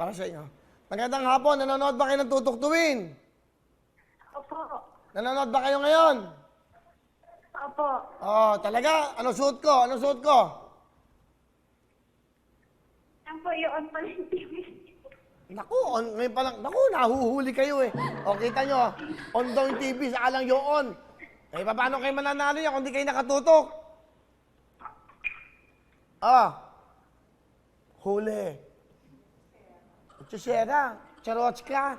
para sa inyo. Magandang hapon, nanonood ba kayo ng Tutuktuin? Opo. Nanonood ba kayo ngayon? Opo. Oh, talaga? Ano suot ko? Ano suot ko? Yan po yun pala yung TV. Naku, ngayon pa lang. Naku, nahuhuli kayo eh. O, kita nyo, on daw yung TV, saka lang yun. Eh, paano kayo mananalo yan kung di kayo nakatutok? Huli. Chusera, charotska.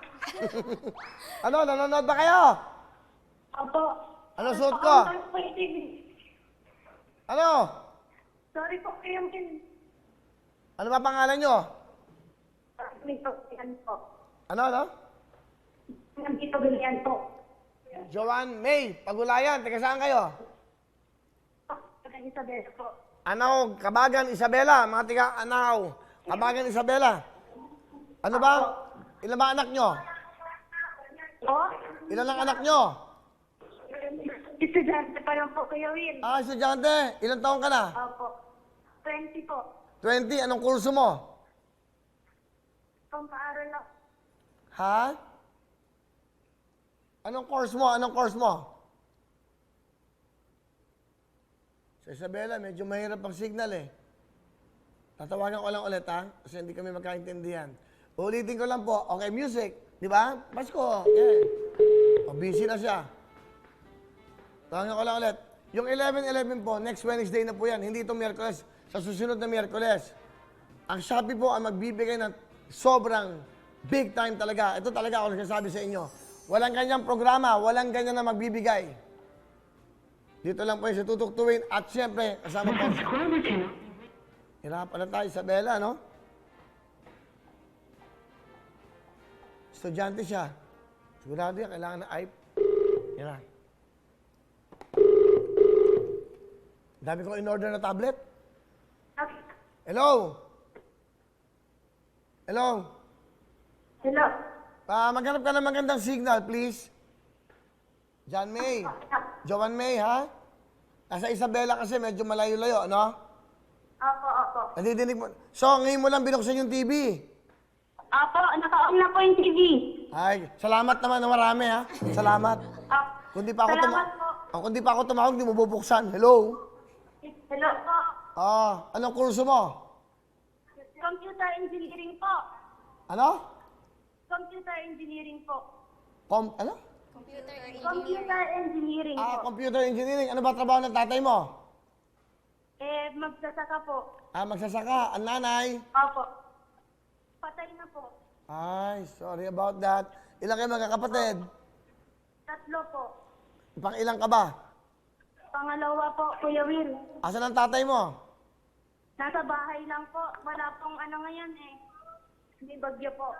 Ano, nanonood ba kayo? Opo. Ano suot ko? Ano po yung TV? Ano? Sorry po kayo din. Ano ba pangalan nyo? Dito, yan po. Ano? Nandito, ganyan po. Joanne May, Pagulayan. Taga saan kayo? Taga Isabela po. Anaw, Kabagan, Isabela. Mga tiga Anaw, Kabagan, Isabela. Ano ba? Ilan ba anak nyo? Po? Ilan ang anak nyo? Estudyante pa lang po kayo, Will. Estudyante. Ilan taon ka na? Opo. 20 po. 20. Anong kurso mo? Pang-aaral na. Ha? Anong course mo? Anong course mo? Sa Isabela, medyo mahirap ang signal eh. Tatawagan ko lang ulit ha, kasi hindi kami magkaintindihan. Ulitin ko lang po. Okay, music. Di ba? Pasko. Yeah. O, busy na siya. Tawagan ko lang ulit. Yung 11-11 po, next Wednesday na po yan. Hindi ito Miyerkules. Sa susunod na Miyerkules. Ang Shopee po ang magbibigay ng sobrang big time talaga. Ito talaga ako nagsasabi sa inyo. Walang kanyang programa, walang ganyan na magbibigay. Dito lang po yung sa Tutuktuin. At syempre, kasama po. Hirapan na tayo, Isabela, no? Estudyante siya. Sigurado yan, kailangan na IPE. Yan na. Dami kong in-order na tablet. Hello? Hello? Hello. Maghanap ka ng magandang signal, please. John May. Joanne May, ha? Nasa Isabela kasi medyo malayo-layo, ano? Opo. Nadidinig mo. So, ngayon mo lang binuksan yung TV. Opo, naka-on na po yung TV. Ay, salamat naman na marami, ha? Salamat. Kung di pa ako Salamat po. kung di pa ako tumawag, di mo bubuksan. Hello? Hello po. Anong kurso mo? Computer engineering po. Ano? Computer engineering po. Ano? Computer engineering po. Computer engineering. Ano ba trabaho ng tatay mo? Magsasaka po. Magsasaka. Ang nanay? Opo. Patay na po. Ay, sorry about that. Ilan kayo magkakapatid? 3 po. Pang ilang ka ba? Pangalawa po, Kuya Will. Asan ang tatay mo? Nasa bahay lang po. Wala pong ano ngayon eh. Hindi bagyo po.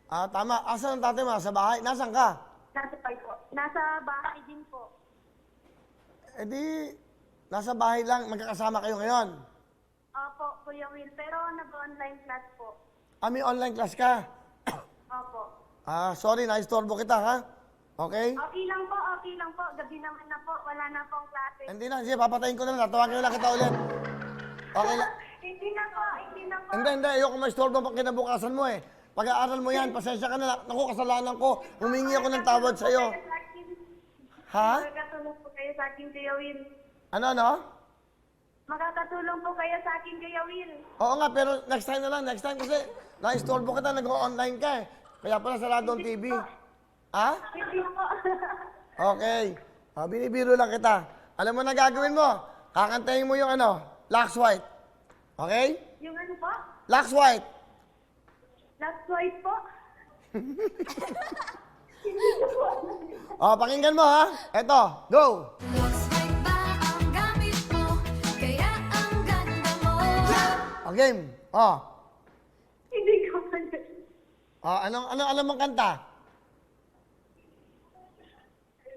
Tama. Asan ang tatay mo? Sa bahay? Nasaan ka? Nasa bahay po. Nasa bahay din po. Eh di, nasa bahay lang. Magkakasama kayo ngayon. Opo, Kuya Will. Pero nag-online class po. May online class ka? Opo. Sorry, naistorbo kita, ha? Okay? Okay lang po, okay lang po. Gabi naman na po. Wala na pong klase. Hindi na. Sige, papatayin ko na lang. Tawagin na lang kita ulit. Okay lang. Hindi na po, hindi na po. Hindi. Ayoko maistorbo pang kinabukasan mo eh. Pag-aaral mo yan, pasensya ka na. Naku, kasalanan ko. Humingi ako ng tawad sa'yo. Ha? Makakatulong po kayo sa akin, Kuya Will. Ano? Makakatulong po kayo sa akin, Kuya Will. Oo nga, pero next time na lang. Next time kasi na-istorbo kita, nag-online ka eh. Kaya pala sarado ang TV. Ha? Hindi po. Okay. Binibiro lang kita. Alam mo na gagawin mo? Kakantahin mo yung Lux White. Okay? Yung ano po? Lux White. Last white po? Pakinggan mo ha. Eto, go. Lux White ba ang gamit mo? Kaya ang ganda mo. Game. Hindi ko man. Anong alam mong kanta?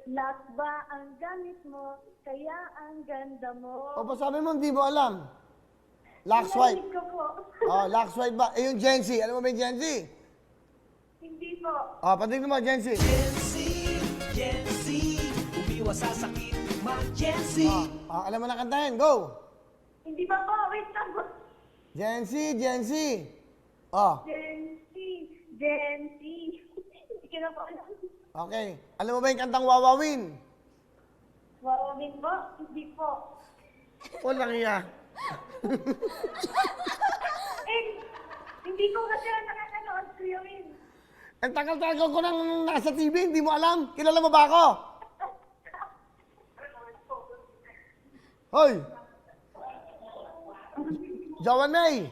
Lux ba ang gamit mo? Kaya ang ganda mo. Sabi mo, hindi mo alam. Lux White. Narinig ko po. Lux White ba? Yung Gen Z. Alam mo ba yung Gen Z? Hindi po. Patignan mo, Gen Z. Gen Z, umiwas sa sakit, mag-Gen Z. Alam mo na kantahin. Go. Hindi pa po. Wait lang po. Gen Z. Gen Gen Z. Hindi ko na po alam. Okay. Alam mo ba yung kantang Wawawin? Wawawin po? Hindi po. Walang iya. Hindi ko kasi nakakanood, Kuya Will. Ang tagal-tagal ko nang nasa TV, hindi mo alam. Kilala mo ba ako? Hoy! Jowan May,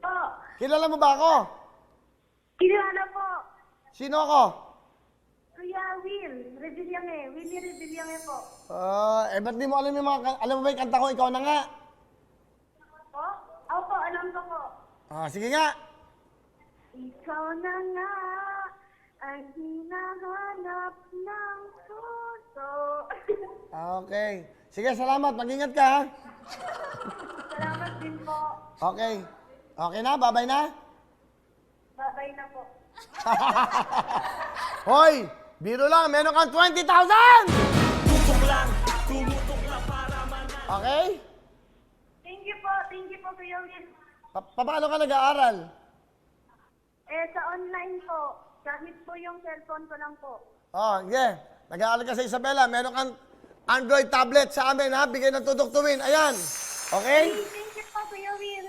Po. kilala mo ba ako? Kilala po. Sino ako? Kuya Will. Revillame. Willie Revillame po. Ba't di mo alam yung alam mo ba yung kanta ko, ikaw na nga? Po? Opo, alam ko po. Sige nga. Ikaw na nga ang hinahanap ng puso. Okay. Sige, salamat. Mag-ingat ka, ha? Salamat din po. Okay. Okay na? Babay na? Babay na po. Hoy! Biro lang, meron kang 20,000! Tutok lang, tumutok na para manalo. Okay? Thank you po. Thank you po, Kuya Will. Paano ka nag-aaral? Sa online po. Gamit po yung cellphone ko lang po. Yeah. Nag-aaral ka sa Isabela. Meron kang Android tablet sa amin, ha? Bigay ng tudok-tuwin. Ayan. Okay? Thank you po, Kuya Will.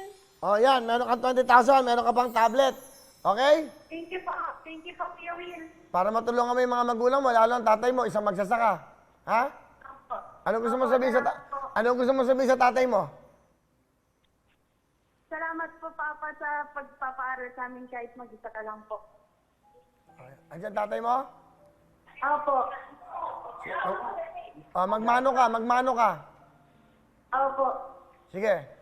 Yan. Meron kang 20,000. Meron ka pang tablet. Okay? Thank you po. Thank you po, Kuya Will. Para matulungan mo yung mga magulang mo, lalo ang tatay mo, isang magsasaka. Ha? Opo. Anong gusto mo sabihin sa tatay mo? Salamat po, Papa, sa pagpapaaral sa amin kahit mag-isa ka lang po. Andiyan tatay mo? Opo. Magmano ka. Opo. Sige.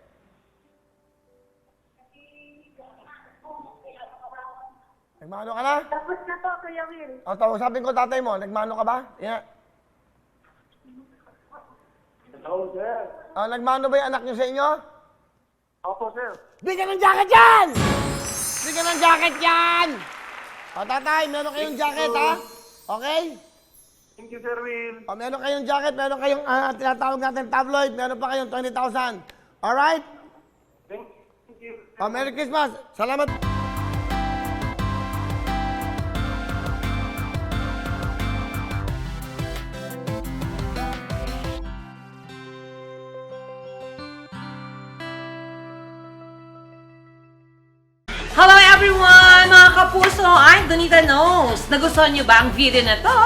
Nagmano ka na? Tapos na po, Kuya Will. Sabi ko tatay mo, nagmano ka ba? Yeah. Oo, sir. Nagmano ba yung anak niyo sa inyo? Opo, sir. Bigyan ng jacket yan! Bigyan ng jacket yan! Tatay, meron kayong jacket, ha? Okay? Thank you, Sir Will. Meron kayong jacket, meron kayong tinatawag natin tabloid, meron pa kayong 20,000. Alright? Thank you. Merry Christmas! Salamat! Hello everyone! Mga kapuso, I'm Donita Knows. Nagustuhan niyo ba ang video na to?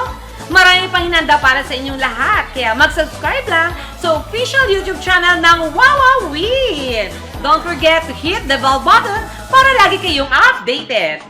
Marami pang hinanda para sa inyong lahat. Kaya mag-subscribe lang sa official YouTube channel ng Wawawin. Don't forget to hit the bell button para lagi kayong updated.